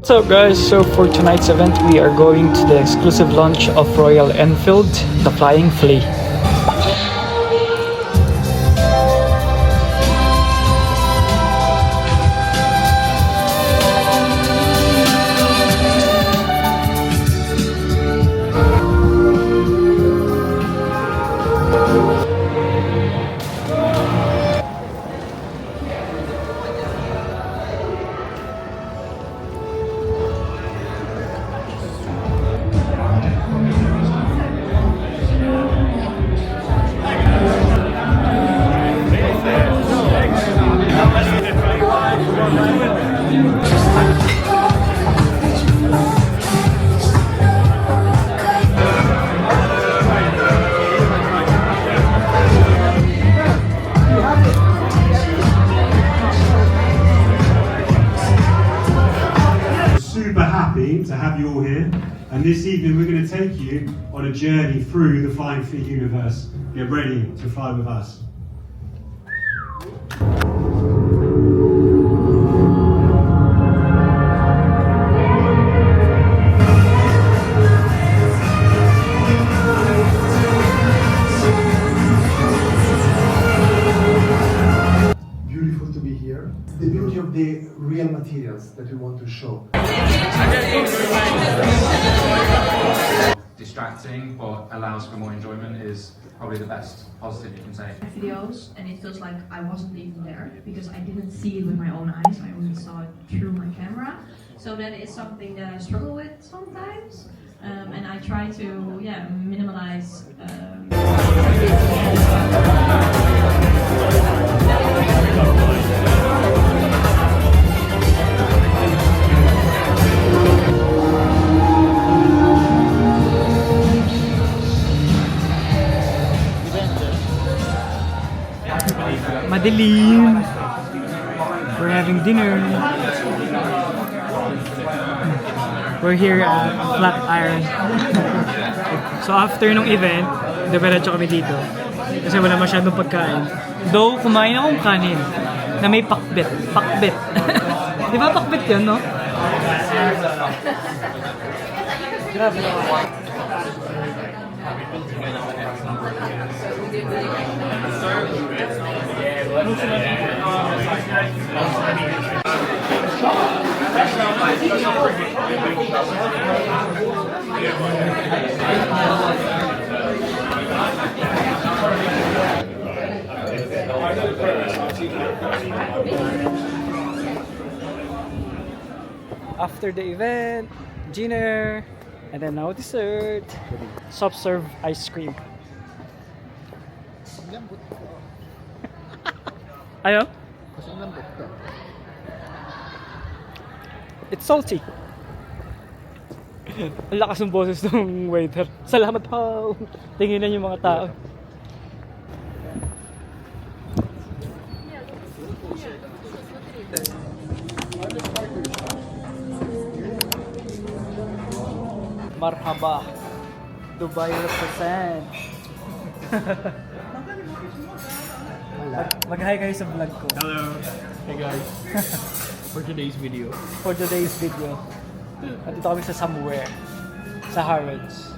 What's up guys, so for tonight's event we are going to the exclusive launch of Royal Enfield, the Flying Flea. Super happy to have you all here, and this evening we're going to take you on a journey through the Flying Flea universe. Get ready to fly with us. Beautiful to be here. The beauty of the real materials that we want to show. Distracting but allows for more enjoyment is probably the best positive you can say. Videos, and it feels like I wasn't even there because I didn't see it with my own eyes. I only saw it through my camera. So that is something that I struggle with sometimes, and I try to minimize. Madilim. We're having dinner. We're here at Flatiron. So after nung event, diretso kami dito. Kasi wala masyadong pagkain. Though kumain akong kanin na may pakbet. Pakbet. Di ba pakbet yun, no? Grabe. After the event, dinner, and then now dessert. Soft serve ice cream. Ano? It's salty. Ang lakas ng boses ng waiter. Salamat po. Tinginan yung mga tao. Marhaba. Dubai represent. Mag-hi kayo sa vlog ko. Hello. Hey guys. For today's video. For today's video. Nandito kami sa somewhere. Sa Harrods.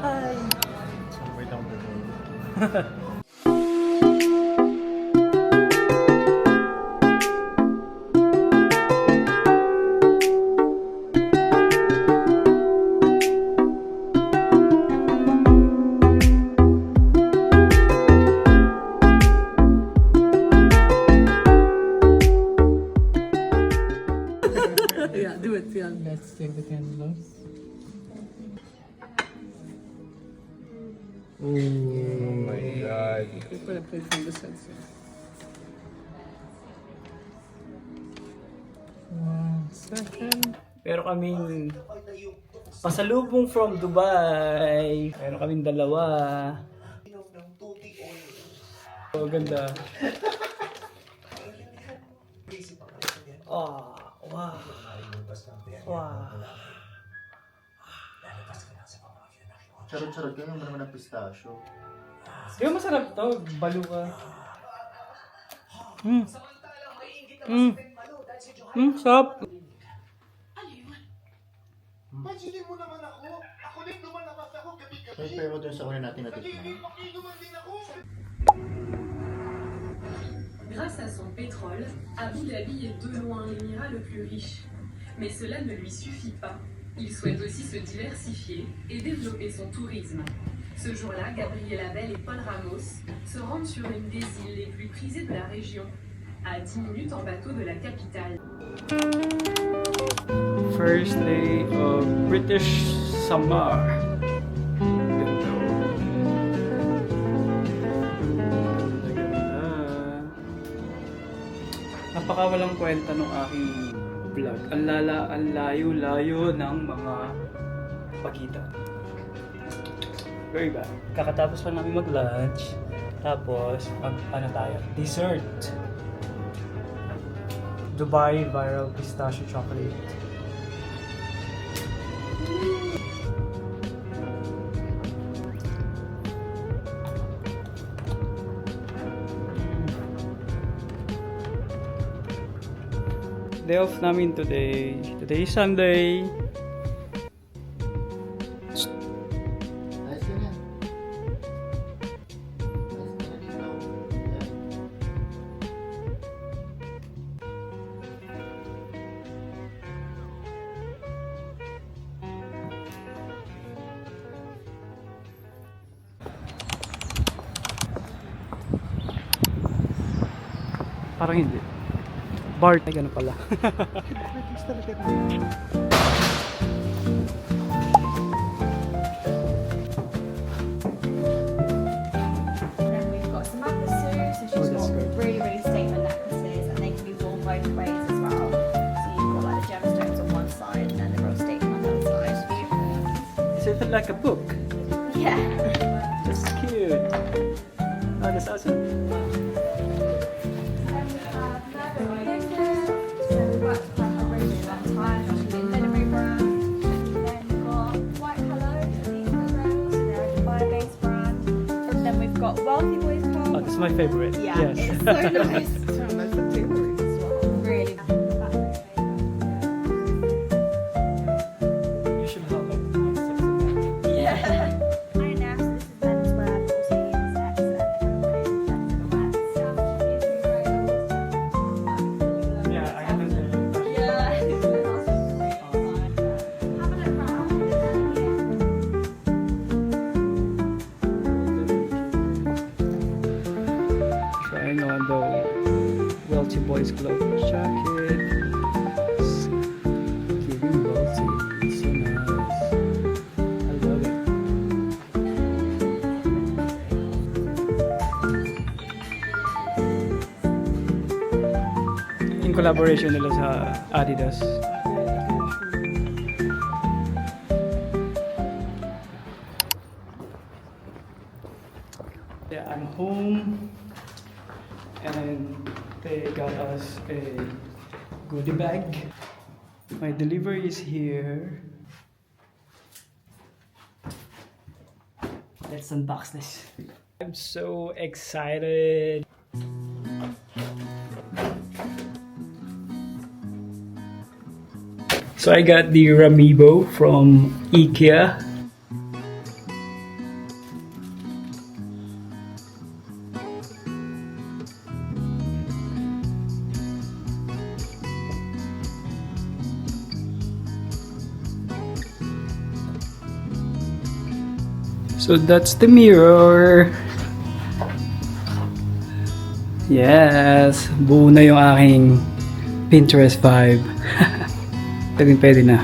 Hi! Somewhere down the road. Yeah, do it. Yeah. Let's take the candles. Oh my god. We put a plate from the sensor. One second. Pero kaming pasalubong from Dubai. Pero kaming dalawa. Oh, ganda. Oh, wow. Wow. Charot-charot yun, naman ng pistachio. Di ba masarap to? Baluka. Sarap. Pansinin mo naman ako. Ako din lumalabas ako gabi-gabi. Compare mo dun sa una natin natikman. Nagiging pakinuman din ako. Grâce à son pétrole, Abu Dhabi est de loin l'émirat le plus riche. Mais cela ne lui suffit pas. Il souhaite aussi se diversifier et développer son tourisme. Ce jour-là, Gabriela Bell et Paul Ramos se rendent sur une des îles les plus prisées de la région, à 10 minutes en bateau de la capitale. First day of British summer. Ganda. Napakawalang kwenta ng aking vlog. Ang layo-layo ng mga pagitan. Very bad. Kakatapos pa namin mag-lunch. Tapos, ano tayo? Dessert. Dubai Viral Pistachio Chocolate. Day off namin today. Today is Sunday. Ayos ka na. Ayos ka na dito. Yan. Parang hindi. Bart, ay gano'n pala. Then we've got some necklaces, so she's that's got good. really statement necklaces, and they can be worn both ways as well. So you've got like the gemstones on one side, and then the real statement on the other side. Is it like a book? Yeah. That's cute. Oh, that's awesome. Wealthy Boys Club. Oh, this is my favorite. Yeah, Yes. it's so nice. It's one of my favorites as well. Really. You should have like nice sex. Yeah. I know, so this is men's wear, but also unisex, and Yeah, I haven't done it. yeah. Have a look around. Trying on the Wealthy Boys Club jacket. It's giving wealthy. It's so nice. I love it. In collaboration nila sa Adidas. Yeah, I'm home and they got us a goodie bag. My delivery is here. Let's unbox this. I'm so excited. So I got the Ramibo from IKEA. So that's the mirror. Yes, buo na yung aking Pinterest vibe. Pwede na.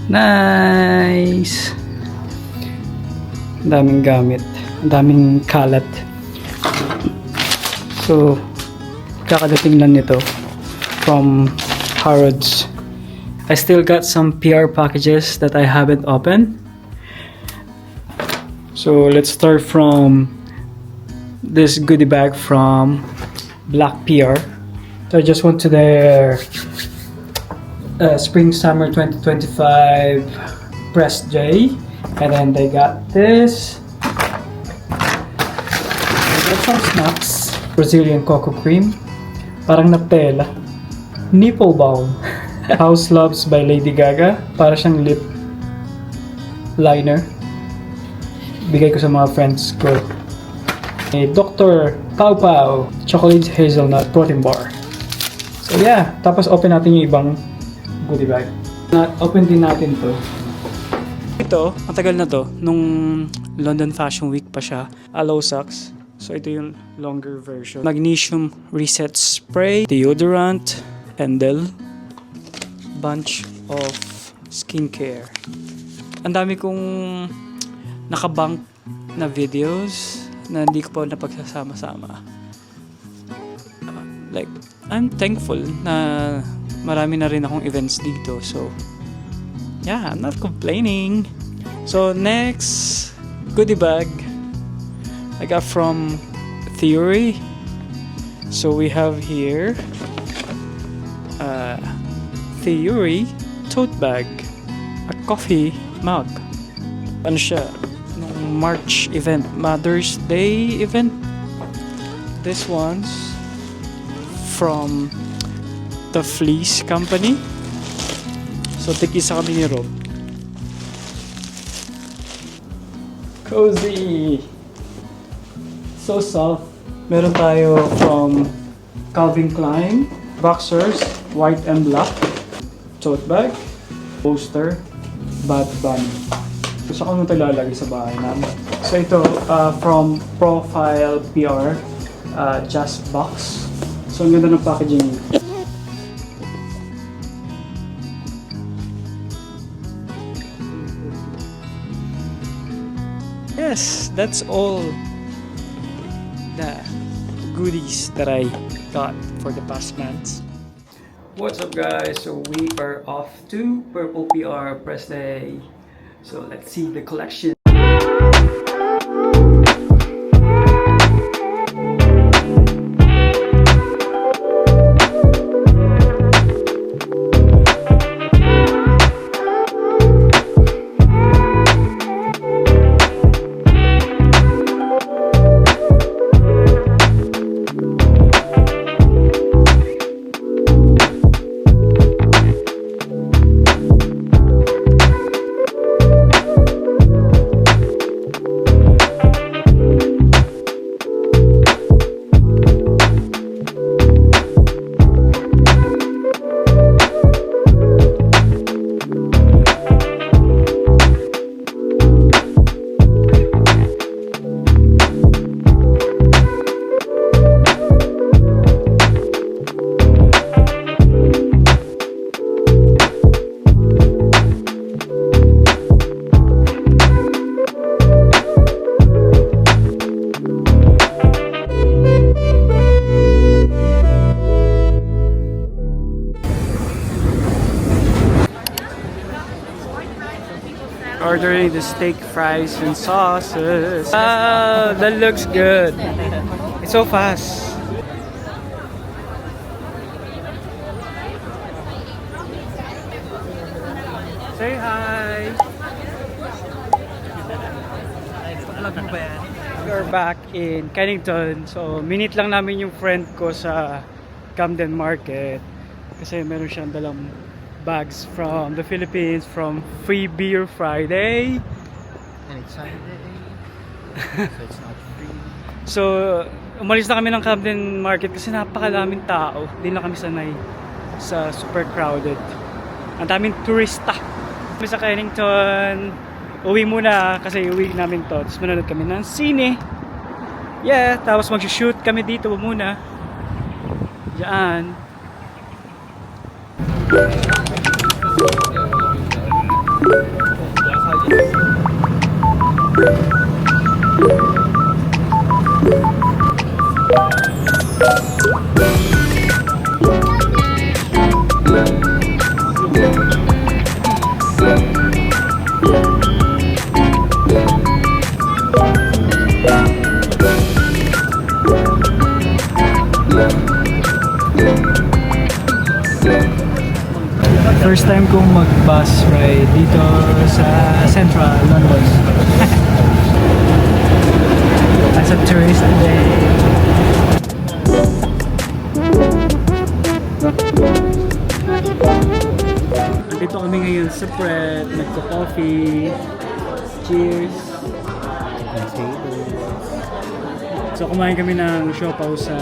Nice! Ang daming gamit. Ang daming kalat. So, kakadating lang nito from Harrods. I still got some PR packages that I haven't opened. So, let's start from this goodie bag from Black PR. So, I just went to their Spring Summer 2025 Press J, and then they got this. They got some snacks. Brazilian cocoa cream, parang Nutella. Nipple balm. House Loves by Lady Gaga. Para siyang lip liner. Bigay ko sa mga friends ko. Dr. Pau Pau Chocolate Hazelnut Protein Bar. So yeah, tapos open natin yung ibang goodie bag. Open din natin to. Ito, matagal na to. Nung London Fashion Week pa siya. Aloe Socks. So ito yung longer version. Magnesium Reset Spray, deodorant, Pendel, bunch of skincare. Ang dami kong nakabank na videos na hindi ko pa napagsasama-sama. Like, I'm thankful na marami na rin akong events dito. So, yeah, I'm not complaining. So, next goodie bag I got from Theory. So, we have here Theory tote bag, a coffee mug. Ano siya? Nung March event, Mother's Day event. This one's from the Fleece Company. So, tig-isa kami ni Rob. Cozy! So soft. Meron tayo from Calvin Klein. Boxers, white and black. Tote bag. Poster. Bath bunny. Gusto ko nung ito ilalagay sa bahay namin. So ito, from Profile PR. Just box. So ang ganda ng packaging. Yes, that's all the goodies that I got for the past months. What's up guys? So we are off to Purple PR press day. So let's see the collection. Ordering the steak, fries, and sauces. Ah, that looks good. It's so fast. Say hi. We're back in Kennington. So, minute lang namin yung friend ko sa Camden Market. Kasi meron siyang dalang bags from the Philippines from Free Beer Friday. And it's Sunday, so it's not free. So, umalis na kami ng Camden Market kasi napakalaming tao. Hindi na kami sanay sa super crowded. Ang daming turista. Kami sa Kennington. Uwi muna kasi uwi namin to. Tapos manonood kami ng sine. Yeah, tapos mag-shoot kami dito muna. Diyan. First time kong mag-bus ride dito sa Central London. As a tourist today. nagsa-prep, nagko-coffee. Cheers! So kumain kami ng siopaw sa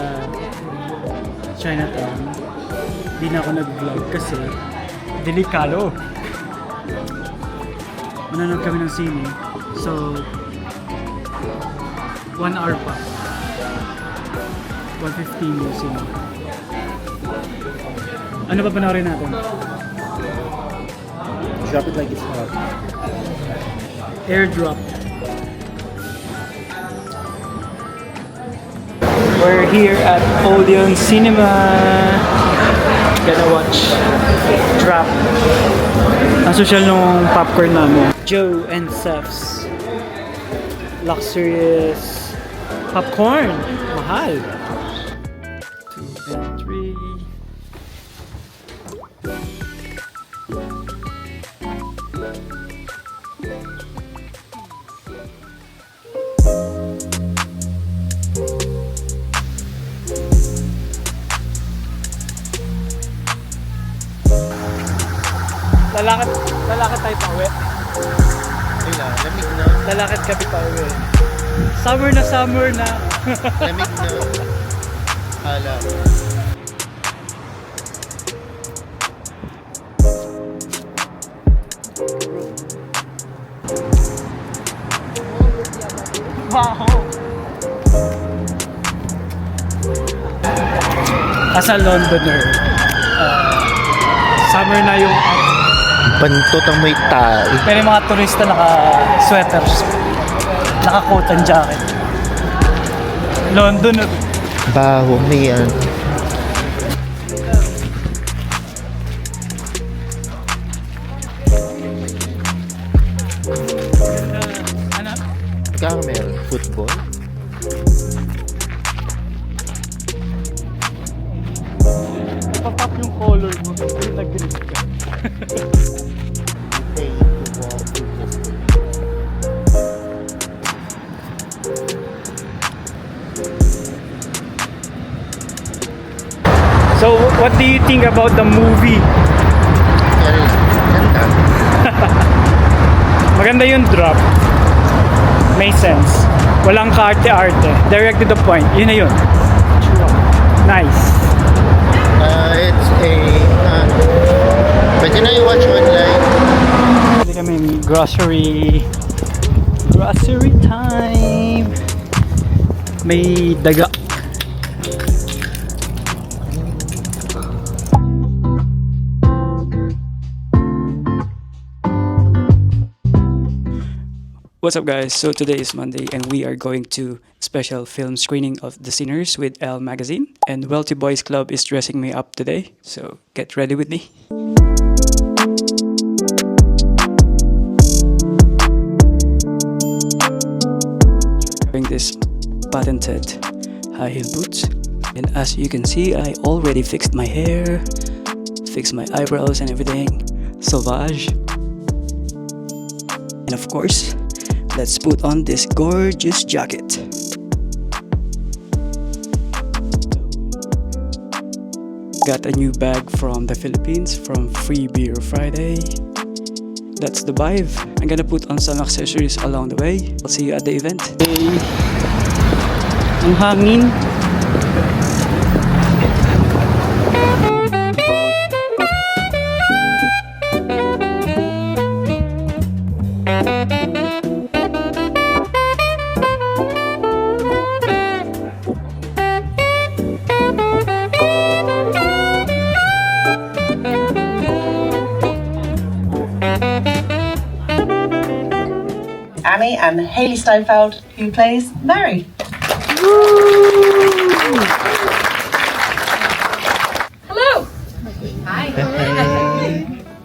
Chinatown. Hindi na ako nag-vlog kasi delikado. Manonood kami ng sine. So 1 hour pa. 1:15 yung sine. Ano pa panoorin natin? Drop it like it's hot. Airdrop. We're here at Odeon Cinema. Gonna watch Drop. Ang social nung popcorn namin. Joe and Seth's luxurious popcorn. Mahal. 2 and 3. Lalakad tayo pa uwi. Wala, lamig na. Lalakad kami pa uwi. Summer na. Lamig na. Hala. Wow! As a Londoner, summer na yung Bantot ang may tae. pero yung mga turista naka-sweaters, naka-coat and jacket. London, Baho, may yan. ano? Caramel. Football. Papap yung color mo, yung nag-green ka. Pay to walk to festival. So, what do you think about the movie? Yan, ganda. Maganda yung Drop. May sense. Walang kaarte-arte. Direct to the point. Yun na yun. Nice. It's a... pwede na i-watch online. Hindi kami grocery time. May daga. What's up guys? So today is Monday and we are going to special film screening of The Sinners with Elle Magazine, and Wealthy Boys Club is dressing me up today, so get ready with me. Wearing this patented high heel boots, and as you can see I already fixed my hair, fixed my eyebrows and everything. Sauvage. And of course, let's put on this gorgeous jacket. Got a new bag from the Philippines from Free Beer Friday. That's the vibe. I'm gonna put on some accessories along the way. I'll see you at the event. Hey. Ang hangin. Annie and Hayley Steinfeld, who plays Mary. Hello! Hi.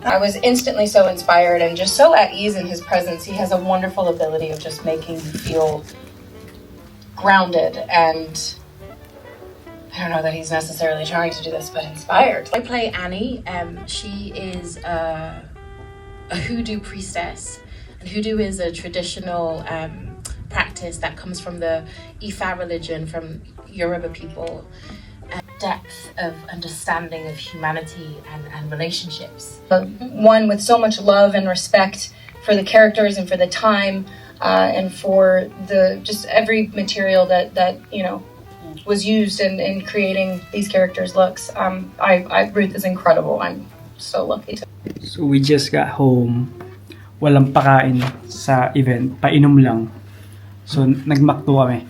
I was instantly so inspired and just so at ease in his presence. He has a wonderful ability of just making you feel grounded, and I don't know that he's necessarily trying to do this, but inspired. I play Annie. She is a hoodoo priestess. And hoodoo is a traditional practice that comes from the Ifa religion, from Yoruba people. depth of understanding of humanity and relationships. One with so much love and respect for the characters and for the time and for the just every material that you know was used in creating these characters' looks. Ruth is incredible. I'm so lucky. So we just got home. Walang pakain sa event. Painom lang. So nagmakto kami.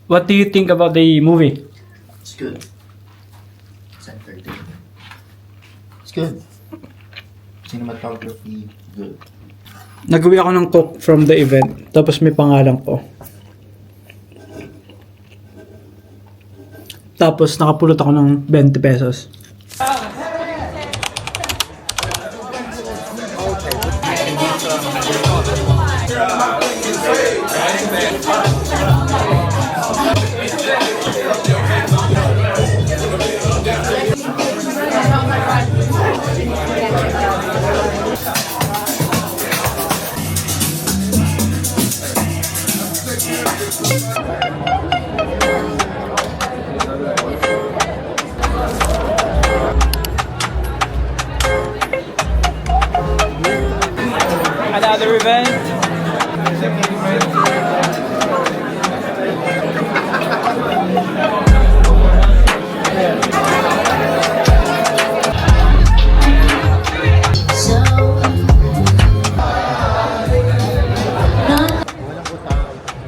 What do you think about the movie? It's good. It's entertaining. It's good. Cinematography, good. Nagawi ako ng cook from the event. Tapos may pangalan ko. Tapos nakapulot ako ng 20 pesos. Another event.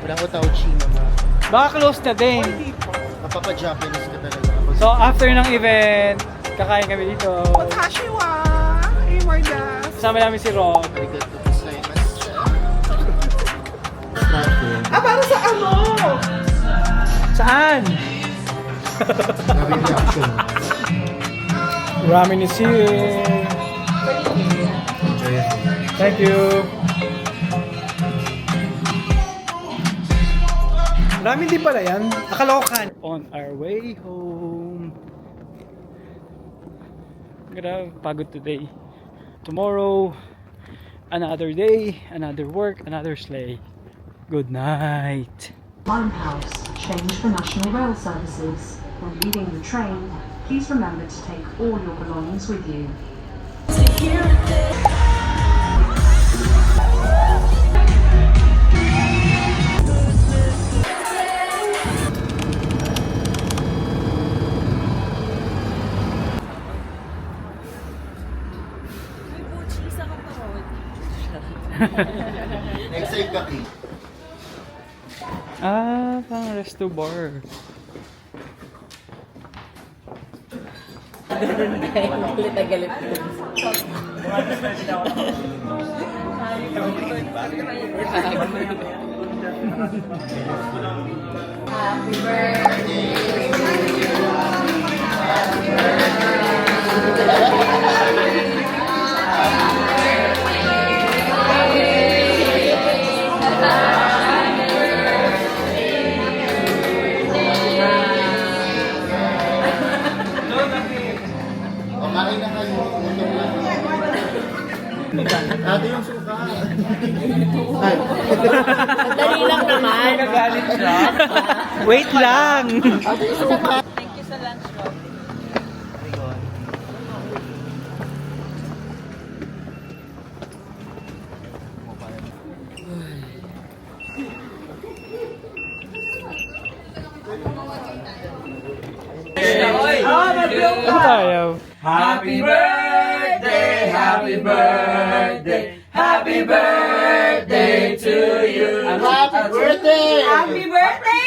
Walang utaw Chino na. Baka close na din. Napapa-Japanese ka talaga. So after ng event, kakain kami dito. Kasama namin si Rob. Para sa ano? Saan? Ramen is here. Thank you. Ramen din pala yan. Nakalokan. On our way home. Grabe, pagod today. Tomorrow, another day, another work, another sleigh. Good night. Limehouse, change for National Rail services. When leaving the train, please remember to take all your belongings with you. Excited ka, Kate? Pang resto bar. Galit na galit. Happy birthday. Kumain na kayo. Ate yung suka. Dali lang naman. Nagagalit siya. Wait lang. Ate yung suka. Thank you sa lunch, Rob. Ano tayo? Happy birthday, happy birthday, happy birthday to you. Happy birthday! Happy birthday,